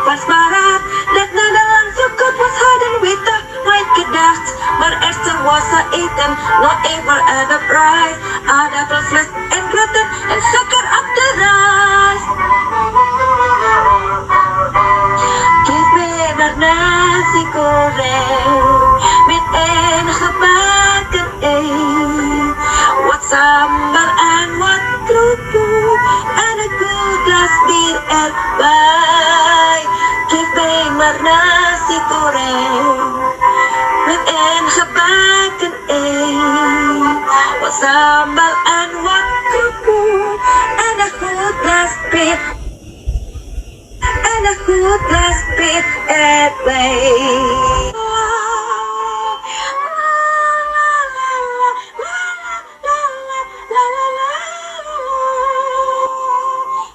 was maar net Nederland zo goed was hadden weten nooit gedacht. Maar eerst was ze eten, nog even aardappel rijst, aardappelvlees en groenten en suiker op de rijst. Geef me maar nasi goreng met een gebakken ei, wat sambal en wat kerupuk en een goed glas bier erbij. Geef me maar nasi goreng met een gebakken ei, wat sambal en wat kerupuk en een goed glas bier. En een goed glas bier erbij.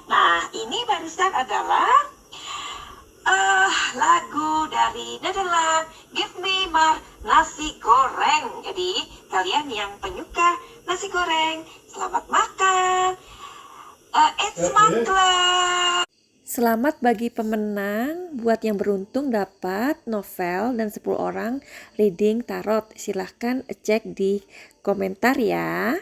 Nah, ini barusan adalah lagu dari Nederland, Give Me More Nasi Goreng. Jadi, kalian yang penyuka nasi goreng, selamat makan. It's makkelijk. Selamat bagi pemenang, buat yang beruntung dapat novel dan 10 orang reading tarot. Silahkan cek di komentar ya.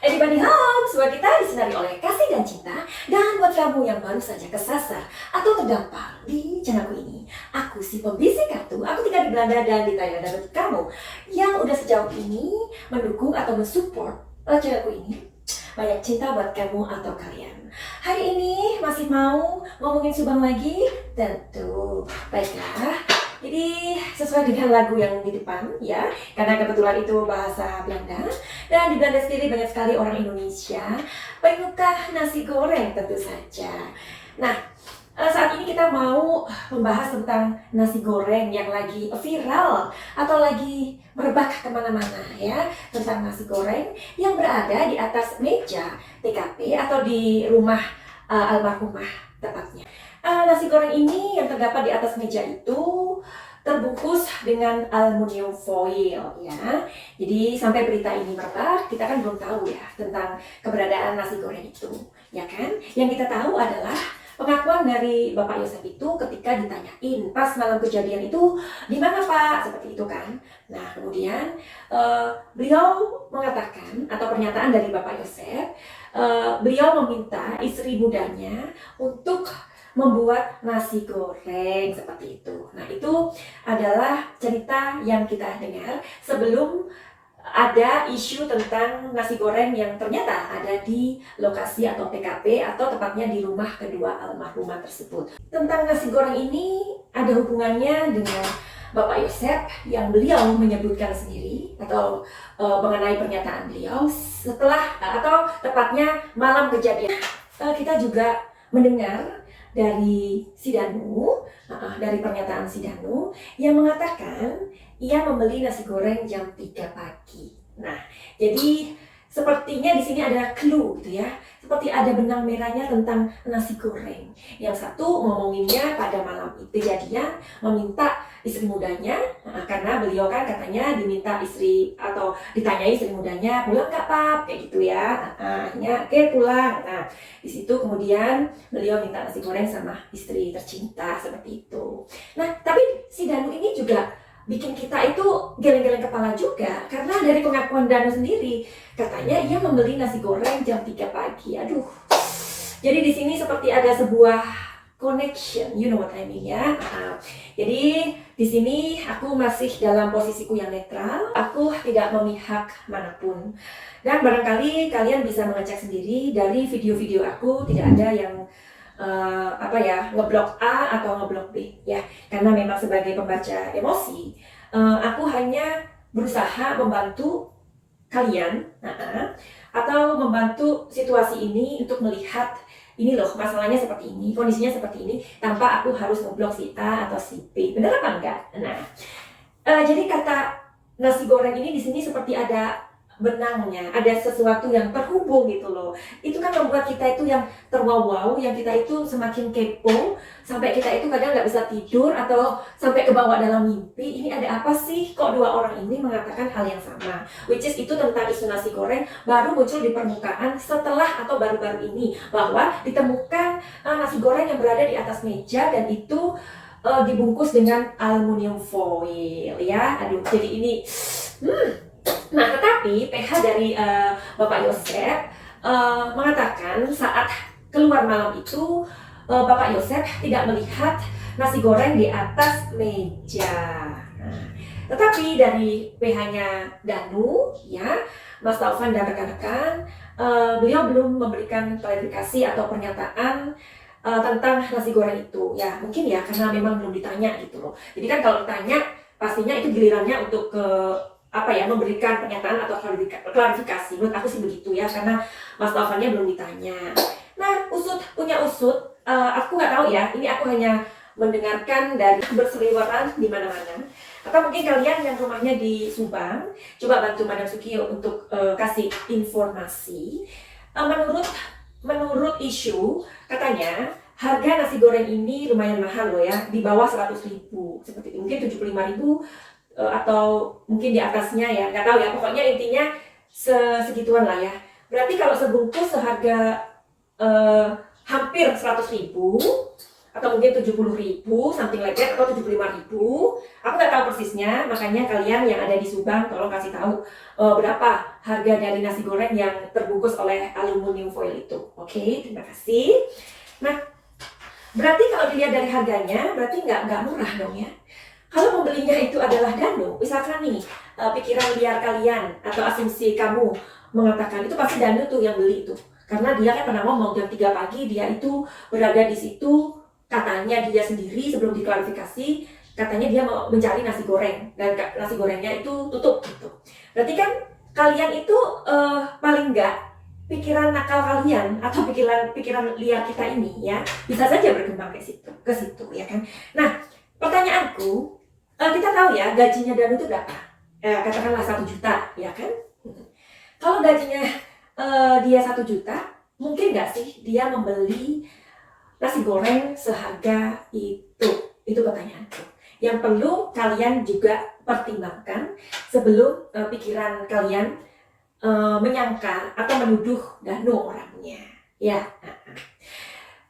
Everybody home, semua kita disinari oleh kasih dan cinta. Dan buat kamu yang baru saja kesasar atau terdampar di channelku ini, aku si pembisik kartu, aku tinggal di Belanda dan di Thailand. Dan untuk kamu yang udah sejauh ini mendukung atau mensupport channelku ini, banyak cinta buat kamu atau kalian. Hari ini masih mau ngomongin Subang lagi? Tentu, baiklah. Jadi sesuai dengan lagu yang di depan ya, karena kebetulan itu bahasa Belanda. Dan di Belanda sendiri banyak sekali orang Indonesia penyuka nasi goreng tentu saja. Nah, saat ini kita mau membahas tentang nasi goreng yang lagi viral atau lagi merebak kemana-mana ya. Tentang nasi goreng yang berada di atas meja TKP atau di rumah almarhumah tepatnya. Nasi goreng ini yang terdapat di atas meja itu terbungkus dengan aluminium foil ya. Jadi sampai berita ini merebak, kita kan belum tahu ya tentang keberadaan nasi goreng itu, ya kan? Yang kita tahu adalah pengakuan dari Bapak Yosef itu ketika ditanyain pas malam kejadian itu di mana Pak, seperti itu kan. Nah kemudian beliau mengatakan atau pernyataan dari Bapak Yosef, beliau meminta istri mudanya untuk membuat nasi goreng seperti itu. Nah itu adalah cerita yang kita dengar sebelum ada isu tentang nasi goreng yang ternyata ada di lokasi atau TKP atau tepatnya di rumah kedua almarhumah tersebut. Tentang nasi goreng ini ada hubungannya dengan Bapak Yosef yang beliau menyebutkan sendiri atau mengenai pernyataan beliau setelah atau tepatnya malam kejadian. Kita juga mendengar dari si Danu, dari pernyataan si Danu yang mengatakan ia membeli nasi goreng jam 3 pagi. Nah, jadi sepertinya di sini ada clue gitu ya. Seperti ada benang merahnya tentang nasi goreng. Yang satu ngomonginnya pada malam itu jadinya meminta istri mudanya, karena beliau kan katanya diminta istri atau ditanyai istri mudanya pulang nggak Pak, kayak gitu ya. Akhirnya oke pulang. Nah di situ kemudian beliau minta nasi goreng sama istri tercinta seperti itu. Nah tapi si Danu ini juga bikin kita itu geleng-geleng kepala juga, karena dari pengakuan Danu sendiri katanya ia membeli nasi goreng jam 3 pagi. Aduh. Jadi di sini seperti ada sebuah connection, you know what I mean ya. Jadi di sini aku masih dalam posisiku yang netral, aku tidak memihak manapun. Dan barangkali kalian bisa mengecek sendiri dari video-video aku, tidak ada yang ngeblok A atau ngeblok B ya. Karena memang sebagai pembaca emosi, aku hanya berusaha membantu kalian atau membantu situasi ini untuk melihat ini loh masalahnya seperti ini, kondisinya seperti ini, tanpa aku harus ngeblok si A atau si B. Benar apa enggak? Nah, jadi kata nasi goreng ini di sini seperti ada benangnya, ada sesuatu yang terhubung gitu loh. Itu kan membuat kita itu yang terwowow, yang kita itu semakin kepo, sampai kita itu kadang nggak bisa tidur atau sampai kebawa dalam mimpi. Ini ada apa sih? Kok dua orang ini mengatakan hal yang sama? Which is itu tentang isu nasi goreng baru muncul di permukaan setelah atau baru-baru ini bahwa ditemukan nasi goreng yang berada di atas meja dan itu dibungkus dengan aluminium foil ya. Aduh, jadi ini Nah, tetapi PH dari Bapak Yosef mengatakan saat keluar malam itu Bapak Yosef tidak melihat nasi goreng di atas meja. Nah, tetapi dari PH-nya Danu, ya, Mas Taufan dan rekan-rekan, beliau belum memberikan klarifikasi atau pernyataan tentang nasi goreng itu. Ya, mungkin ya karena memang belum ditanya gitu loh. Jadi kan kalau ditanya, pastinya itu gilirannya untuk memberikan pernyataan atau klarifikasi. Menurut aku sih begitu ya, karena Mas Taufannya belum ditanya. Nah, punya usut, aku nggak tahu ya, ini aku hanya mendengarkan dari berseliweran di mana-mana. Atau mungkin kalian yang rumahnya di Subang, coba bantu Madam Sukiyo untuk kasih informasi. Menurut isu, katanya harga nasi goreng ini lumayan mahal loh ya, di bawah 100.000, seperti itu, mungkin 75.000 atau mungkin di atasnya ya, nggak tahu ya, pokoknya intinya segituan lah ya. Berarti kalau sebungkus seharga hampir 100.000 atau mungkin 70.000, something like that, atau 75.000, aku nggak tahu persisnya. Makanya kalian yang ada di Subang tolong kasih tahu berapa harga dari nasi goreng yang terbungkus oleh aluminium foil itu. Oke, terima kasih. Nah, berarti kalau dilihat dari harganya, berarti nggak murah dong ya. Kalau pembelinya itu adalah Danu, misalkan nih, pikiran liar kalian atau asumsi kamu mengatakan itu pasti Danu tuh yang beli itu. Karena dia kan pernah ngomong jam 3 pagi dia itu berada di situ, katanya dia sendiri sebelum diklarifikasi, katanya dia mau mencari nasi goreng dan nasi gorengnya itu tutup gitu. Berarti kan kalian itu paling enggak pikiran nakal kalian atau pikiran liar kita ini ya bisa saja berkembang ke situ ya kan. Nah, pertanyaanku, kita tahu ya gajinya Danu itu berapa? Katakanlah 1 juta, ya kan? Kalau gajinya dia 1 juta, mungkin nggak sih dia membeli nasi goreng seharga itu? Itu pertanyaanku. Yang perlu kalian juga pertimbangkan sebelum pikiran kalian menyangka atau menuduh Danu orangnya. Ya.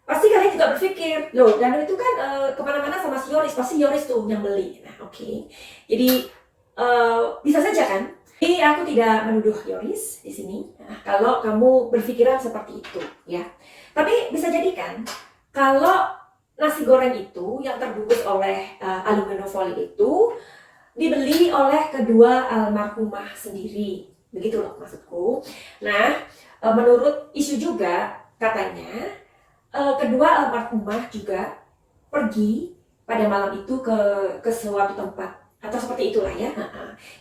Pasti kalian juga berpikir, loh Danu itu kan kemana-mana sama si Yoris, pasti Yoris tuh yang beli. Nah oke. Jadi bisa saja kan? Jadi aku tidak menuduh Yoris di sini. Nah, kalau kamu berpikiran seperti itu, ya. Tapi bisa jadi kan, kalau nasi goreng itu yang terbungkus oleh aluminium foil itu dibeli oleh kedua almarhumah sendiri, begitu loh maksudku. Nah, menurut isu juga katanya kedua almarhumah juga pergi pada malam itu ke suatu tempat atau seperti itulah ya.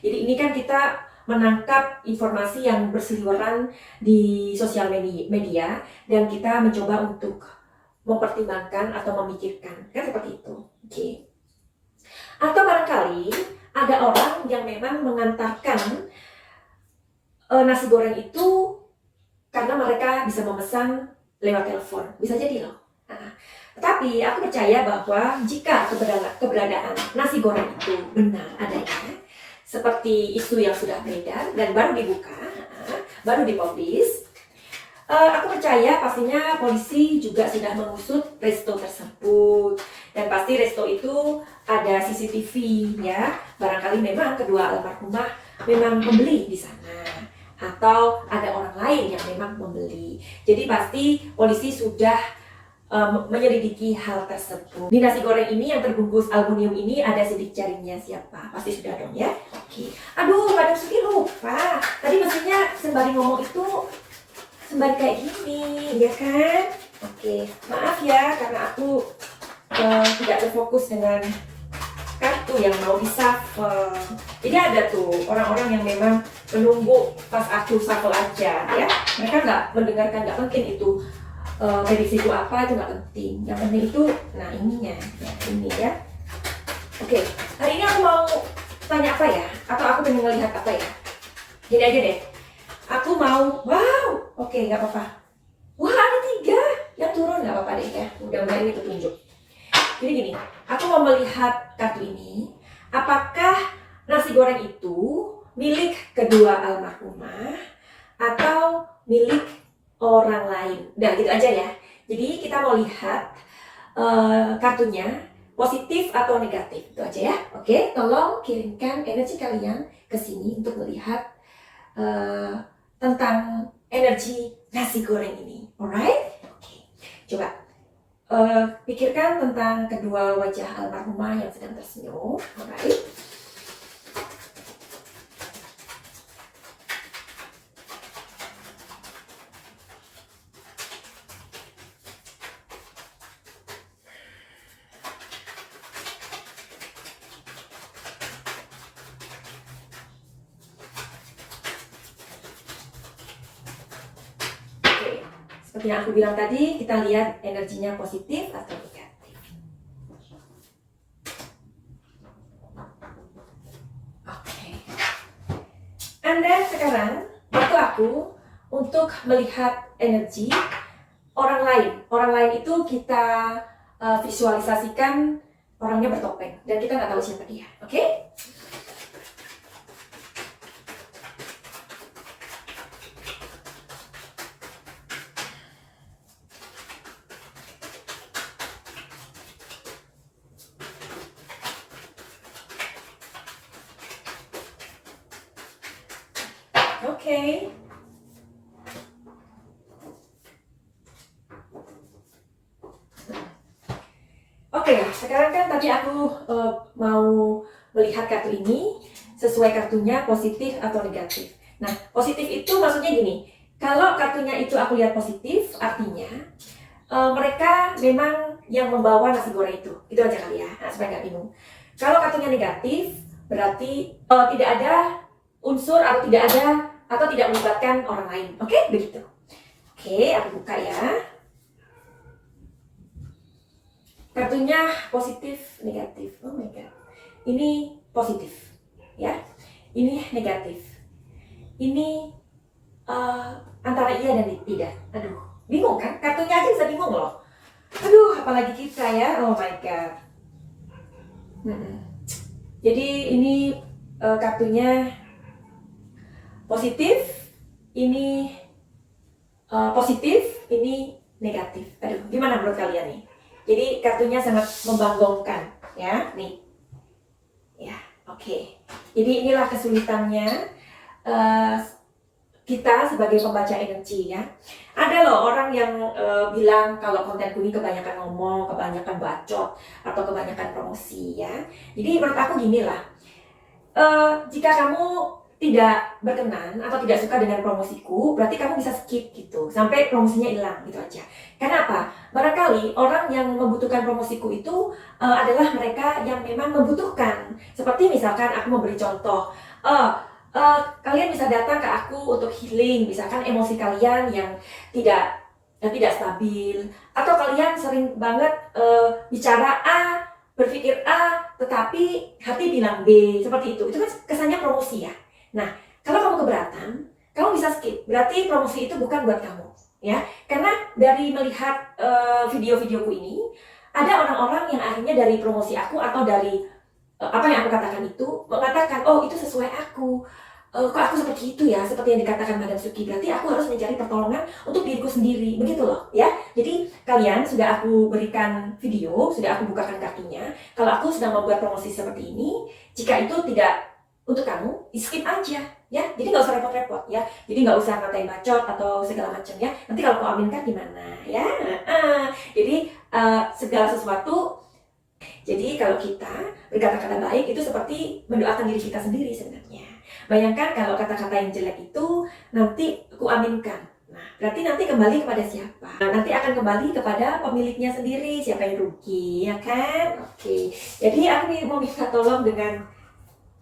Jadi ini kan kita menangkap informasi yang berseliweran di sosial media dan kita mencoba untuk mempertimbangkan atau memikirkan kan seperti itu. Oke. Atau barangkali ada orang yang memang mengantarkan nasi goreng itu karena mereka bisa memesan lewat telepon, bisa jadi loh. Tetapi aku percaya bahwa jika keberadaan nasi goreng itu benar adanya, seperti isu yang sudah beredar dan baru dibuka, baru dipublish, aku percaya pastinya polisi juga sudah mengusut resto tersebut dan pasti resto itu ada CCTV ya. Barangkali memang kedua almarhumah memang membeli di sana atau ada orang lain yang memang membeli. Jadi pasti polisi sudah menyelidiki hal tersebut. Di nasi goreng ini yang terbungkus aluminium ini ada sidik jarinya siapa? Pasti sudah dong ya. Oke. Aduh, Madam Suki lupa. Tadi mestinya sembari ngomong itu sembari kayak gini, ya kan? Oke. Maaf ya karena aku tidak terfokus dengan kartu yang mau di-shuffle. Jadi ada tuh orang-orang yang memang menunggu pas aku shuffle aja ya. Mereka nggak mendengarkan, nggak penting itu prediksiku apa, itu nggak penting. Yang penting itu, nah ininya, ya, ini ya. Oke, hari ini aku mau tanya apa ya? Atau aku pengen ngelihat apa ya? Jadi aja deh, Aku mau, wow, oke, nggak apa-apa. Wah, ada 3 yang turun, nggak apa-apa deh ya. Mudah-mudahan ini petunjuk. Jadi gini, aku mau melihat kartu ini. Apakah nasi goreng itu milik kedua almarhumah atau milik orang lain? Udah gitu aja ya. Jadi kita mau lihat kartunya positif atau negatif. Itu aja ya. Oke, tolong kirimkan energi kalian ke sini untuk melihat tentang energi nasi goreng ini. Alright? Oke. Coba pikirkan tentang kedua wajah almarhumah yang sedang tersenyum. Alright? Oke. Seperti yang aku bilang tadi, kita lihat energinya positif atau negatif. Oke. Anda sekarang bantu aku untuk melihat energi orang lain. Orang lain itu kita visualisasikan orangnya bertopeng dan kita nggak tahu siapa dia. Oke? Oke. Oke, sekarang kan tadi aku mau melihat kartu ini sesuai kartunya positif atau negatif. Nah, positif itu maksudnya gini, kalau kartunya itu aku lihat positif, artinya mereka memang yang membawa nasi goreng itu. Itu aja kali ya, supaya nggak bingung. Kalau kartunya negatif, berarti tidak ada unsur atau tidak melibatkan orang lain. Oke, begitu. Oke, aku buka ya. Kartunya positif, negatif. Oh my god. Ini positif, ya. Ini negatif. Ini antara iya dan tidak. Aduh, bingung kan? Kartunya aja bisa bingung loh. Aduh, apalagi kita ya. Oh my god. Jadi ini kartunya positif, ini positif, ini negatif. Aduh, gimana menurut kalian nih? Jadi kartunya sangat membanggongkan, ya, nih. Ya, oke. Jadi inilah kesulitannya kita sebagai pembaca energi ya. Ada loh orang yang bilang kalau kontenku ini kebanyakan ngomong, kebanyakan bacot, atau kebanyakan promosi ya. Jadi menurut aku gini lah, jika kamu tidak berkenan atau tidak suka dengan promosiku, berarti kamu bisa skip gitu sampai promosinya hilang gitu aja. Kenapa? Barangkali orang yang membutuhkan promosiku itu adalah mereka yang memang membutuhkan. Seperti misalkan aku memberi contoh, kalian bisa datang ke aku untuk healing, misalkan emosi kalian yang tidak stabil, atau kalian sering banget bicara A, berpikir A, tetapi hati bilang B, seperti itu kan kesannya promosi ya. Nah, kalau kamu keberatan, kamu bisa skip. Berarti promosi itu bukan buat kamu, ya. Karena dari melihat video-videoku ini, ada orang-orang yang akhirnya dari promosi aku atau dari apa yang aku katakan itu mengatakan, oh itu sesuai aku. Kok aku seperti itu ya, seperti yang dikatakan Madam Suki. Berarti aku harus mencari pertolongan untuk diriku sendiri, begitu loh, ya. Jadi kalian sudah aku berikan video, sudah aku bukakan kartunya. Kalau aku sedang membuat promosi seperti ini, jika itu tidak untuk kamu, skip aja ya. Jadi nggak usah repot-repot ya. Jadi nggak usah ngatain bacot atau segala macam ya. Nanti kalau kau aminkan gimana ya. Jadi segala sesuatu. Jadi kalau kita berkata-kata baik itu seperti mendoakan diri kita sendiri sebenarnya. Bayangkan kalau kata-kata yang jelek itu nanti ku aminkan. Nah, berarti nanti kembali kepada siapa? Nanti akan kembali kepada pemiliknya sendiri, siapa yang rugi, ya kan? Oke. Jadi aku mau minta tolong dengan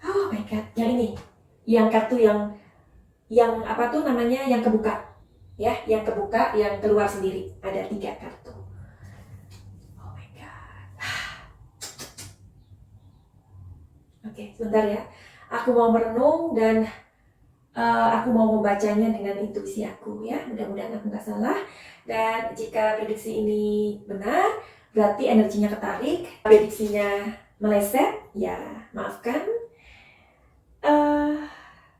oh my god, yang ini, yang kartu yang apa tuh namanya, yang kebuka, ya, yang kebuka, yang keluar sendiri, ada 3 kartu. Oh my god. Oke, sebentar ya, aku mau merenung dan Aku mau membacanya dengan intuisi aku ya, mudah-mudahan aku nggak salah. Dan jika prediksi ini benar, berarti energinya ketarik. Prediksinya meleset, ya maafkan.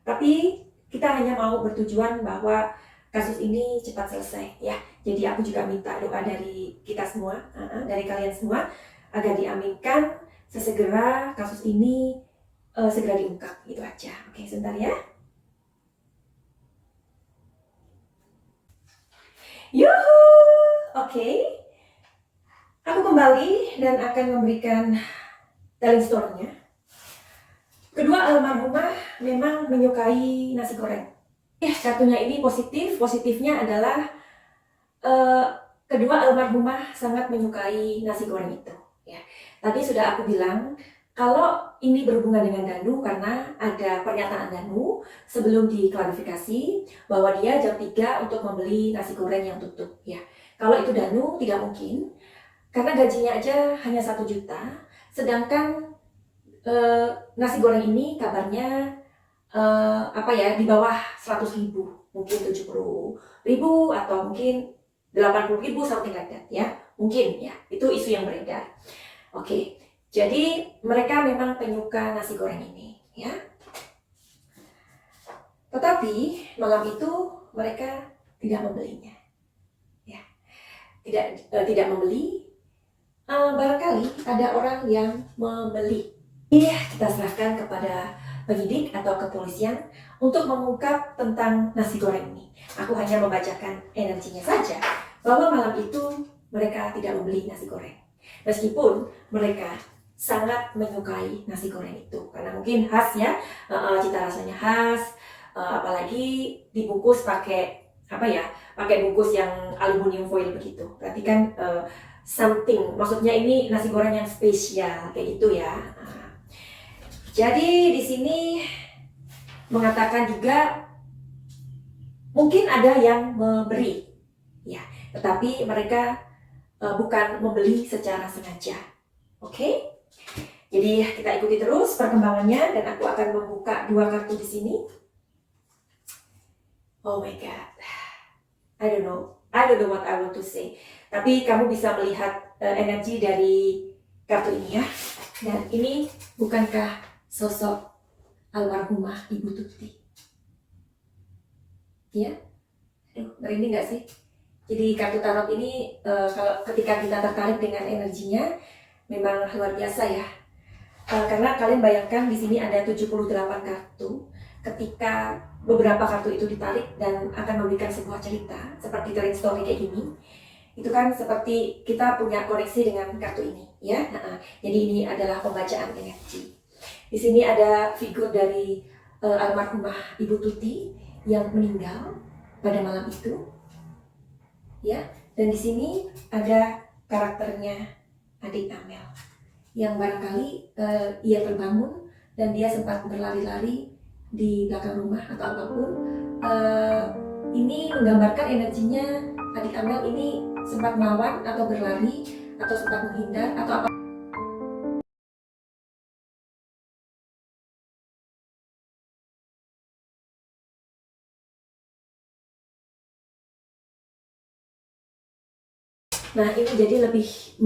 Tapi kita hanya mau bertujuan bahwa kasus ini cepat selesai ya. Jadi aku juga minta doa dari kita semua, dari kalian semua, agar diaminkan sesegera kasus ini segera diungkap, gitu aja. Oke, sebentar ya. Yuhu, oke. Aku kembali dan akan memberikan telling story-nya. Kedua almarhumah memang menyukai nasi goreng. Kartunya ini positif. Positifnya adalah kedua almarhumah sangat menyukai nasi goreng itu. Ya, tadi sudah aku bilang kalau ini berhubungan dengan Danu karena ada pernyataan Danu sebelum diklarifikasi bahwa dia jam 3 untuk membeli nasi goreng yang tutup. Ya, kalau itu Danu tidak mungkin karena gajinya aja hanya 1 juta, sedangkan nasi goreng ini kabarnya di bawah 100.000, mungkin 70.000 atau mungkin 80.000, something like that ya, mungkin ya, itu isu yang beredar. Oke, jadi mereka memang penyuka nasi goreng ini ya. Tetapi malam itu mereka tidak membelinya ya, tidak membeli. Barangkali ada orang yang membeli. Kita serahkan kepada penyidik atau kepolisian untuk mengungkap tentang nasi goreng ini. Aku hanya membacakan energinya saja bahwa malam itu mereka tidak membeli nasi goreng, meskipun mereka sangat menyukai nasi goreng itu karena mungkin khas ya, cita rasanya khas, apalagi dibungkus pakai pakai bungkus yang aluminium foil begitu. Berarti kan something, maksudnya ini nasi goreng yang spesial kayak gitu ya. Jadi di sini mengatakan juga mungkin ada yang memberi ya, tetapi mereka bukan membeli secara sengaja. Oke? Jadi kita ikuti terus perkembangannya dan aku akan membuka 2 kartu di sini. Oh my god. I don't know what I want to say. Tapi kamu bisa melihat energi dari kartu ini ya. Dan ini bukankah sosok almarhumah Ibu Tuti? Ya? Merinding nggak sih? Jadi kartu tarot ini kalau ketika kita tertarik dengan energinya memang luar biasa ya. Karena kalian bayangkan di sini ada 78 kartu. Ketika beberapa kartu itu ditarik dan akan memberikan sebuah cerita seperti telling story kayak gini, itu kan seperti kita punya koneksi dengan kartu ini ya. Jadi ini adalah pembacaan energi. Di sini ada figur dari almarhumah Ibu Tuti yang meninggal pada malam itu ya, dan di sini ada karakternya adik Amel yang barangkali ia terbangun dan dia sempat berlari-lari di belakang rumah atau apapun. Ini menggambarkan energinya adik Amel ini sempat melawan atau berlari atau sempat menghindar atau apa. Nah, ini jadi lebih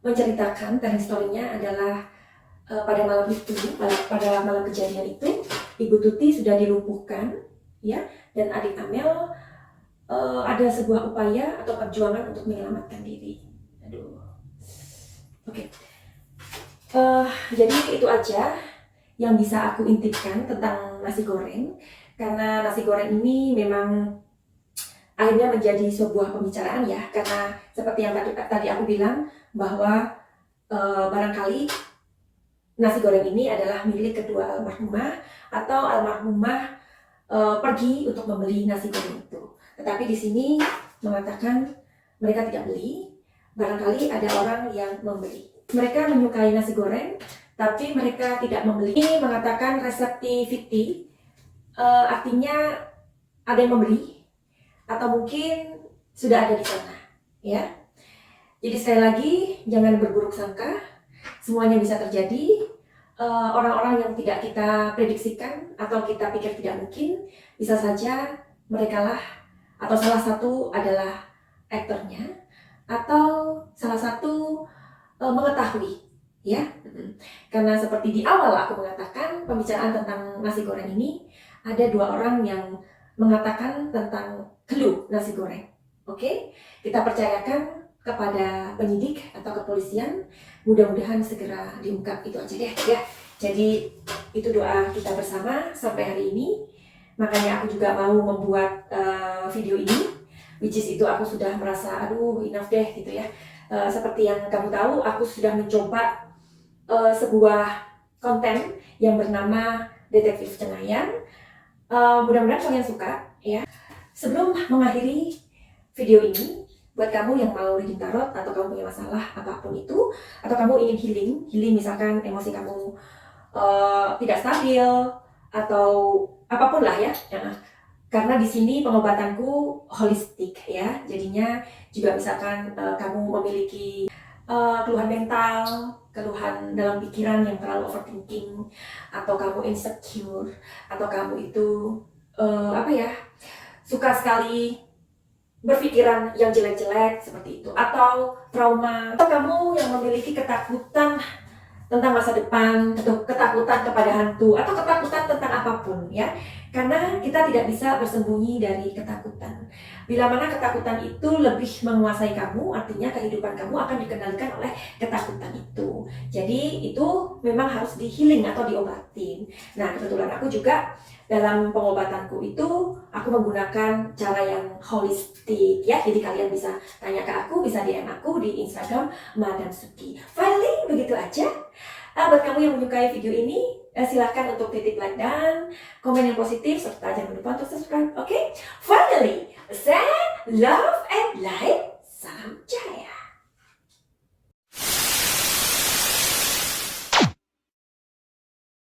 menceritakan telling story-nya adalah pada malam itu, pada malam kejadian itu, Ibu Tuti sudah dilumpuhkan, ya, dan adik Amel ada sebuah upaya atau perjuangan untuk menyelamatkan diri. Aduh, oke. Jadi itu aja yang bisa aku intipkan tentang nasi goreng, karena nasi goreng ini memang akhirnya menjadi sebuah pembicaraan ya, karena seperti yang tadi aku bilang bahwa barangkali nasi goreng ini adalah milik kedua almarhumah atau almarhumah pergi untuk membeli nasi goreng itu. Tetapi di sini mengatakan mereka tidak beli, barangkali ada orang yang membeli. Mereka menyukai nasi goreng, tapi mereka tidak membeli. Ini mengatakan receptivity, artinya ada yang membeli atau mungkin sudah ada di sana, ya. Jadi sekali lagi jangan berburuk sangka, semuanya bisa terjadi. orang-orang yang tidak kita prediksikan atau kita pikir tidak mungkin, bisa saja merekalah atau salah satu adalah aktornya atau salah satu mengetahui, ya. Karena seperti di awal aku mengatakan, pembicaraan tentang nasi goreng ini ada dua orang yang mengatakan tentang clue nasi goreng. Oke, kita percayakan kepada penyidik atau kepolisian, mudah-mudahan segera diungkap. Itu aja deh ya. Jadi itu doa kita bersama sampai hari ini. Makanya aku juga mau membuat video ini, which is itu aku sudah merasa aduh enough deh gitu ya. Seperti yang kamu tahu, aku sudah mencoba sebuah konten yang bernama Detektif Cenayang. Mudah-mudahan kalian suka ya. Sebelum mengakhiri video ini, buat kamu yang mau reading tarot atau kamu punya masalah apapun itu, atau kamu ingin healing misalkan emosi kamu tidak stabil atau apapun lah ya. Karena di sini pengobatanku holistik ya, jadinya juga misalkan kamu memiliki keluhan mental, keluhan dalam pikiran yang terlalu overthinking, atau kamu insecure, atau kamu itu suka sekali berpikiran yang jelek-jelek seperti itu, atau trauma, atau kamu yang memiliki ketakutan tentang masa depan, atau ketakutan kepada hantu, atau ketakutan tentang apapun ya. Karena kita tidak bisa bersembunyi dari ketakutan. Bila mana ketakutan itu lebih menguasai kamu, artinya kehidupan kamu akan dikendalikan oleh ketakutan itu. Jadi itu memang harus di-healing atau diobatin. Nah, kebetulan aku juga dalam pengobatanku itu aku menggunakan cara yang holistik ya. Jadi kalian bisa tanya ke aku, bisa DM aku di Instagram Madam Suki. Finally, begitu aja. Buat kamu yang menyukai video ini, silahkan untuk titik like dan komen yang positif, serta jangan lupa untuk subscribe. Oke? Finally, send love and light. Salam jaya.